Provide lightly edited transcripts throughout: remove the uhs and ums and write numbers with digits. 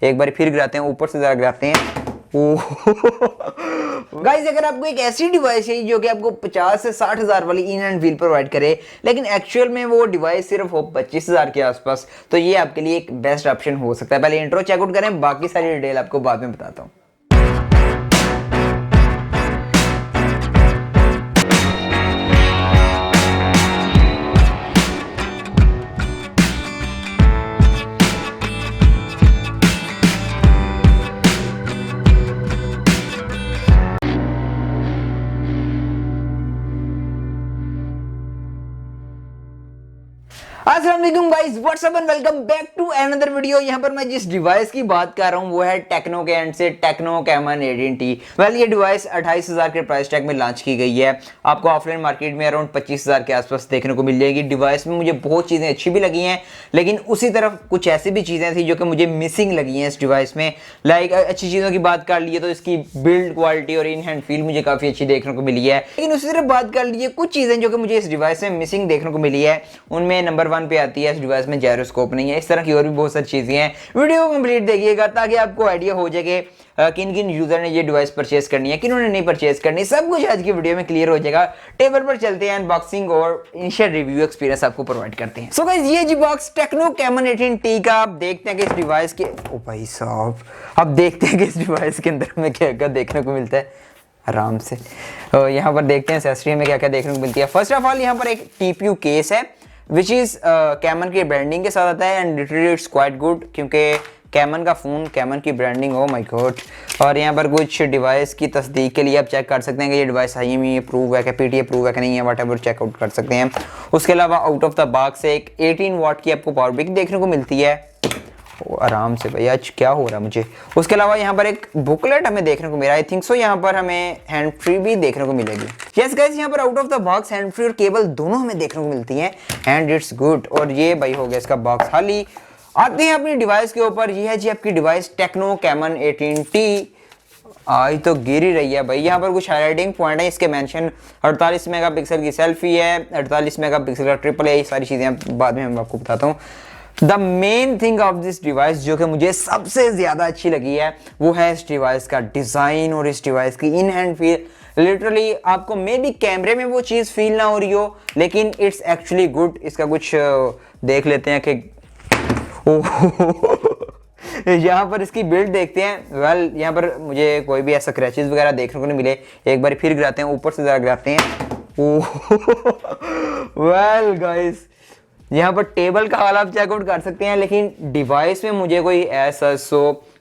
एक बार फिर गिराते हैं, ऊपर से ज़रा गिराते हैं। गाइस अगर आपको एक ऐसी डिवाइस है जो कि आपको 50 से 60 हज़ार वाली इन हैंड फील प्रोवाइड करे, लेकिन एक्चुअल में वो डिवाइस सिर्फ हो 25 हज़ार के आसपास, तो ये आपके लिए एक बेस्ट ऑप्शन हो सकता है। पहले इंट्रो चेकआउट करें, बाकी सारी डिटेल आपको बाद में बताता हूँ। अस्सलाम वालेकुम guys, what's up and welcome back to another video. यहाँ पर मैं जिस डिवाइस की बात कर रहा हूँ वो है टेक्नो के एंड से टेक्नो कैमन 18T। वेल ये डिवाइस 28 हज़ार के प्राइस टैग में लॉन्च की गई है। आपको ऑफलाइन मार्केट में अराउंड 25 हज़ार के आसपास देखने को मिल जाएगी। डिवाइस में मुझे बहुत चीज़ें अच्छी भी लगी हैं, लेकिन उसी तरफ कुछ ऐसी भी चीज़ें थी जो कि मुझे मिसिंग लगी हैं इस डिवाइस में। लाइक अच्छी चीज़ों की बात कर लीजिए तो इसकी बिल्ड क्वालिटी और इन हैंड फील मुझे काफ़ी अच्छी देखने को मिली है, लेकिन उसी तरफ बात कर लीजिए कुछ चीज़ें जो कि मुझे इस डिवाइस में मिसिंग देखने को मिली है। उनमें नंबर 1 पे आती है इस डिवाइस में जायरोस्कोप नहीं है। इस तरह की और भी बहुत सारी चीजें हैं। वीडियो को कंप्लीट देखिएगा ताकि आपको आइडिया हो जाए कि किन किन यूजर ने ये डिवाइस परचेज करनी है, किन्होंने नहीं परचेज करनी, सब कुछ आज की वीडियो में क्लियर हो जाएगा। टेबल पर चलते हैं, अनबॉक्सिंग और इनिशियल रिव्यू एक्सपीरियंस आपको प्रोवाइड करते हैं। सो गाइस ये जी बॉक्स टेक्नो कैमन 18T का। आप देखते हैं कि इस डिवाइस के ओ भाई साहब, अब देखते हैं कि इस डिवाइस के अंदर में क्या क्या देखने को मिलता है आराम से। यहाँ पर देखते हैं एक्सेसरी में क्या क्या देखने को मिलती है। फर्स्ट ऑफ ऑल यहाँ पर एक TPU केस है विच इज़ कैमन की ब्रांडिंग के साथ आता है and literally it's quite good, क्योंकि कैमन का फ़ोन, कैमन की ब्रांडिंग, ओ माय गॉड। और यहाँ पर कुछ डिवाइस की तस्दीक के लिए आप चेक कर सकते हैं कि ये डिवाइस IMEI अप्रूव है, PTA अप्रूव है कि नहीं है, वट एवर चेकआउट कर सकते हैं। उसके अलावा आउट ऑफ द बॉक्स एक 18 वाट की आपको पावर बैंक देखने को मिलती है। आराम से भैया, आज क्या हो रहा है मुझे। उसके अलावा यहाँ पर एक बुकलेट हमें देखने को मिला, आई थिंक सो यहाँ पर हमें हैंड फ्री भी देखने को मिलेगी। यस गाइस, यहाँ पर out of the box hand free और केबल दोनों हमें देखने को मिलती हैं एंड इट्स गुड। और ये भाई हो गया इसका बॉक्स खाली। आते हैं अपनी डिवाइस के ऊपर। ये है जी आपकी डिवाइस टेक्नो कैमन 18T। आज तो गिर ही रही है भाई। यहाँ पर कुछ हाईलाइटिंग पॉइंट है इसके मेंशन। 48 मेगापिक्सल की सेल्फी है, 48 मेगापिक्सल का ट्रिपल है, ये सारी चीज़ें बाद में मैं आपको बताता हूँ। The main thing of this device जो कि मुझे सबसे ज़्यादा अच्छी लगी है वो है इस डिवाइस का डिज़ाइन और इस डिवाइस की इन हैंड फील। लिटरली आपको मे बी कैमरे में वो चीज़ फील ना हो रही हो, लेकिन इट्स एक्चुअली गुड। इसका कुछ देख लेते हैं कि यहाँ पर इसकी बिल्ड देखते हैं। वेल यहाँ पर मुझे कोई भी ऐसा क्रैचेस वगैरह देखने को नहीं मिले। एक बार फिर गिराते हैं, ऊपर से ज़रा गिराते हैं। वेल गाइस, यहाँ पर टेबल का हाल आप चेकआउट कर सकते हैं, लेकिन डिवाइस में मुझे कोई ऐसा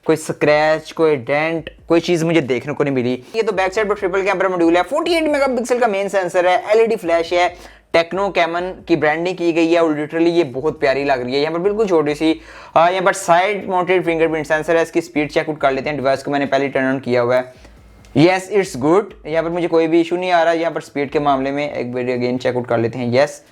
कोई स्क्रैच, कोई डेंट, कोई चीज़ मुझे देखने को नहीं मिली। ये तो बैक साइड पर ट्रिपल कैमरा मॉड्यूल है, 48 मेगापिक्सल का मेन सेंसर है, LED फ्लैश है, टेक्नो कैमन की ब्रांडिंग की गई है और लिटरली ये बहुत प्यारी लग रही है। यहाँ पर बिल्कुल छोटी सी यहाँ पर साइड माउंटेड फिंगरप्रिंट सेंसर है। इसकी स्पीड चेकआउट कर लेते हैं। डिवाइस को मैंने पहले टर्न ऑन किया हुआ है। यस इट्स गुड, यहाँ पर मुझे कोई भी इशू नहीं आ रहा है। यहाँ पर स्पीड के मामले में एक बार अगेन चेकआउट कर लेते हैं। यस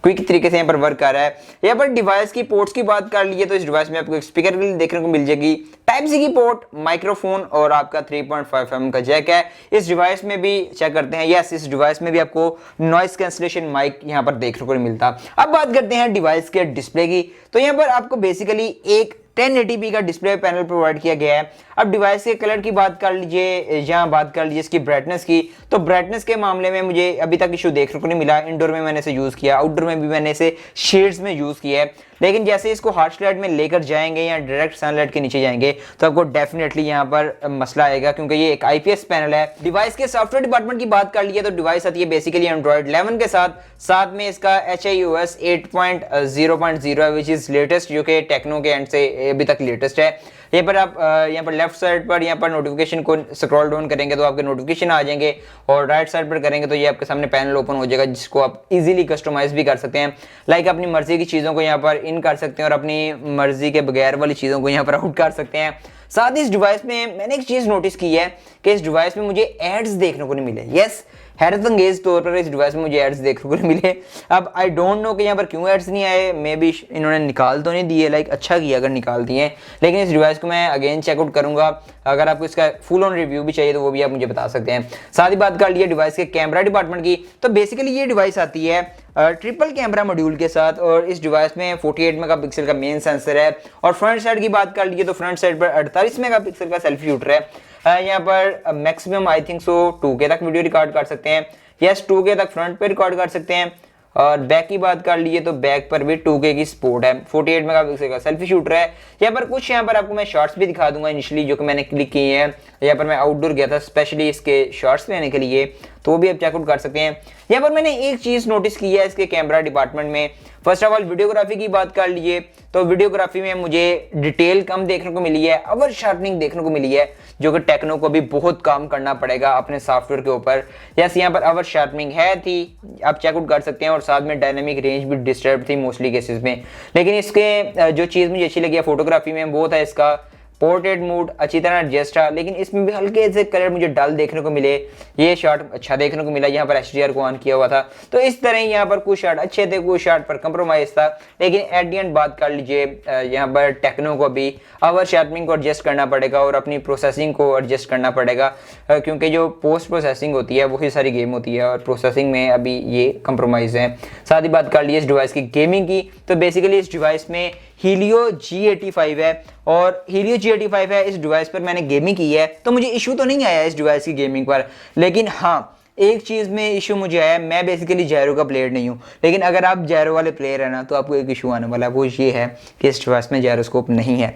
क्विक तरीके से यहाँ पर वर्क कर रहा है। यहाँ पर डिवाइस की पोर्ट्स की बात कर लीजिए तो इस डिवाइस में आपको एक स्पीकर भी देखने को मिल जाएगी, टाइप सी की पोर्ट, माइक्रोफोन और आपका 3.5 mm का जैक है। इस डिवाइस में भी चेक करते हैं। यस इस डिवाइस में भी आपको नॉइस कैंसलेशन माइक यहाँ पर देखने को नहीं मिलता। अब बात करते हैं डिवाइस के डिस्प्ले की, तो यहाँ पर आपको बेसिकली एक 1080p का डिस्प्ले पैनल प्रोवाइड किया गया है। अब डिवाइस के कलर की बात कर लीजिए, यहाँ बात कर लीजिए इसकी ब्राइटनेस की, तो ब्राइटनेस के मामले में मुझे अभी तक इशू देखने को नहीं मिला। इंडोर में मैंने इसे यूज़ किया, आउटडोर में भी मैंने इसे शेड्स में यूज़ किया है, लेकिन जैसे इसको हार्श लाइट में लेकर जाएंगे या डायरेक्ट सनलाइट के नीचे जाएंगे तो आपको डेफिनेटली यहाँ पर मसला आएगा, क्योंकि ये एक IPS पैनल है। डिवाइस के सॉफ्टवेयर डिपार्टमेंट की बात कर लीजिए तो डिवाइस आती है बेसिकली एंड्रॉइड 11 के साथ में इसका HIOS 8.0.0 है, विच इज लेटेस्ट, जो कि टेक्नो के एंड से अभी तक लेटेस्ट है। यहाँ पर आप यहाँ पर लेफ्ट साइड पर यहाँ पर नोटिफिकेशन को स्क्रॉल डाउन करेंगे तो आपके नोटिफिकेशन आ जाएंगे, और राइट साइड पर करेंगे तो ये आपके सामने पैनल ओपन हो जाएगा, जिसको आप इजीली कस्टमाइज भी कर सकते हैं। लाइक अपनी मर्जी की चीज़ों को यहाँ पर इन कर सकते हैं और अपनी मर्जी के बगैर वाली चीज़ों को यहाँ पर आउट कर सकते हैं। साथ ही इस डिवाइस में मैंने एक चीज़ नोटिस की है कि इस डिवाइस में मुझे एड्स देखने को नहीं मिले। यस, हैरत अंगेज तौर पर इस डिवाइस में मुझे एड्स देखने को नहीं मिले। अब आई डोंट नो कि यहाँ पर क्यों एड्स नहीं आए, मे बी इन्होंने निकाल तो नहीं दिए, लाइक अच्छा किया अगर निकाल दिए, लेकिन इस डिवाइस को मैं अगेन चेकआउट करूंगा। अगर आपको इसका फुल ऑन रिव्यू भी चाहिए तो वो भी आप मुझे बता सकते हैं। साथ ही बात कर लिए डिवाइस के कैमरा डिपार्टमेंट की, तो बेसिकली ये डिवाइस आती है ट्रिपल कैमरा मॉड्यूल के साथ और इस डिवाइस में 48 मेगापिक्सल का मेन सेंसर है। और फ्रंट साइड की बात कर लिए तो फ्रंट साइड पर 48 मेगापिक्सल का सेल्फी शूटर है। यहाँ पर maximum I think so 2K तक वीडियो रिकॉर्ड कर सकते हैं। यस, 2K तक फ्रंट पे रिकॉर्ड कर सकते हैं। और बैक की बात कर लिए तो बैक पर भी 2K की सपोर्ट है। 48 मेगापिक्सल का सेल्फी शूटर है। यहाँ पर आपको मैं शॉट्स भी दिखा दूंगा इनिशियली जो कि मैंने क्लिक किए हैं। यहाँ पर मैं आउटडोर गया था स्पेशली इसके शॉट्स लेने के लिए, तो वो भी आप चेकआउट कर सकते हैं। यहाँ पर मैंने एक चीज़ नोटिस की है इसके कैमरा डिपार्टमेंट में। फर्स्ट ऑफ ऑल वीडियोग्राफी की बात कर लीजिए तो वीडियोग्राफी में मुझे डिटेल कम देखने को मिली है, ओवर शार्पनिंग देखने को मिली है, जो कि टेक्नो को भी बहुत काम करना पड़ेगा अपने सॉफ्टवेयर के ऊपर। यस, यहाँ पर ओवर शार्पनिंग है थी, आप चेकआउट कर सकते हैं। और साथ में डायनेमिक रेंज भी डिस्टर्ब थी मोस्टली केसेस में। लेकिन इसके जो चीज़ मुझे अच्छी लगी है फोटोग्राफी में वो था इसका पोर्ट्रेट मोड अच्छी तरह एडजस्ट था, लेकिन इसमें भी हल्के से कलर मुझे डल देखने को मिले। ये शॉट अच्छा देखने को मिला, यहाँ पर HDR को ऑन किया हुआ था। तो इस तरह यहाँ पर कुछ शॉट अच्छे थे, कुछ शॉट पर कंप्रोमाइज था। लेकिन एट दी एंड बात कर लीजिए यहाँ पर टेक्नो को भी ओवर शार्पनिंग को एडजस्ट करना पड़ेगा और अपनी प्रोसेसिंग को एडजस्ट करना पड़ेगा, क्योंकि जो पोस्ट प्रोसेसिंग होती है वही सारी गेम होती है और प्रोसेसिंग में अभी ये कंप्रोमाइज़ है। साथ ही बात कर लीजिए इस डिवाइस की गेमिंग की, तो बेसिकली इस डिवाइस में Helio G85 है और Helio G85 है। इस डिवाइस पर मैंने गेमिंग की है तो मुझे इशू तो नहीं आया इस डिवाइस की गेमिंग पर। लेकिन हाँ, एक चीज़ में इशू मुझे आया, मैं बेसिकली जैरो का प्लेयर नहीं हूँ, लेकिन अगर आप जैरो वाले प्लेयर है ना तो आपको एक इशू आने वाला है। वो ये है कि इस डिवाइस में जायरोस्कोप नहीं है,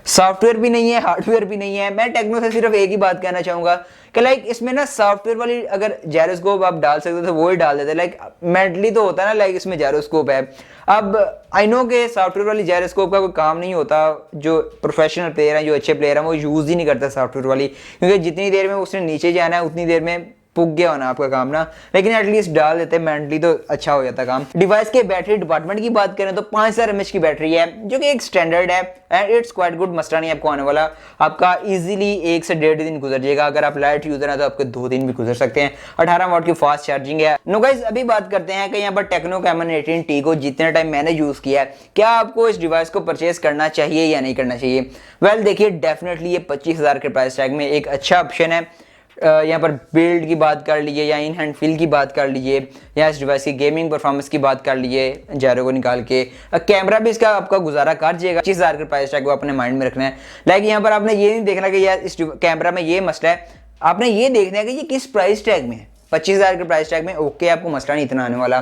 सॉफ्टवेयर भी नहीं है, हार्डवेयर भी नहीं है। मैं टेक्नो से सिर्फ एक ही बात कहना चाहूँगा कि लाइक इसमें ना सॉफ्टवेयर वाली अगर जायरोस्कोप आप डाल सकते तो वो ही डाल देते। लाइक मेंटली तो होता है ना, लाइक इसमें जायरोस्कोप है। अब आई नो के सॉफ्टवेयर वाली जायरोस्कोप का कोई काम नहीं होता, जो प्रोफेशनल प्लेयर हैं, जो अच्छे प्लेयर हैं, वो यूज़ ही नहीं करता सॉफ्टवेयर वाली, क्योंकि जितनी देर में उसने नीचे जाना है उतनी देर में पुग गया होना आपका काम ना। लेकिन एटलीस्ट डाल देते मेंटली तो अच्छा हो जाता काम। डिवाइस के बैटरी डिपार्टमेंट की बात करें तो 5000 mAh की बैटरी है, जो कि एक स्टैंडर्ड है एंड इट्स क्वाइट गुड। मसला नहीं आपको आने वाला, आपका इजीली 1 से 1.5 दिन गुजर जाएगा। अगर आप लाइट यूजर हैं तो आपके 2 दिन भी गुजर सकते हैं। 18 वाट की फास्ट चार्जिंग है। नो गाइस, अभी बात करते हैं कि यहाँ पर टेक्नो कैमन 18T को जितने टाइम मैंने यूज किया है, क्या आपको इस डिवाइस को परचेज करना चाहिए या नहीं करना चाहिए। वेल देखिए, डेफिनेटली ये 25,000 के प्राइस टैग में एक अच्छा ऑप्शन है। यहाँ पर बिल्ड की बात कर लीजिए या इन हैंड फील की बात कर लीजिए या इस डिवाइस की गेमिंग परफॉर्मेंस की बात कर लीजिए, जायरो को निकाल के कैमरा भी इसका आपका गुजारा कर जाएगा। 25,000 के प्राइस टैग को अपने माइंड में रखना है। लाइक यहाँ पर आपने ये नहीं देखना कि यार इस कैमरा में ये मसला है, आपने ये देखना है कि ये किस प्राइस टैग में है। 25,000 के प्राइस टैग में ओके, आपको मसला नहीं इतना आने वाला।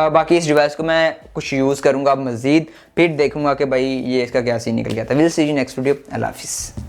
बाकी इस डिवाइस को मैं कुछ यूज़ करूँगा मज़ीद, फिर देखूंगा कि भाई ये इसका क्या सीन निकल गया था। Will see you next video. अल्लाह हाफिज़।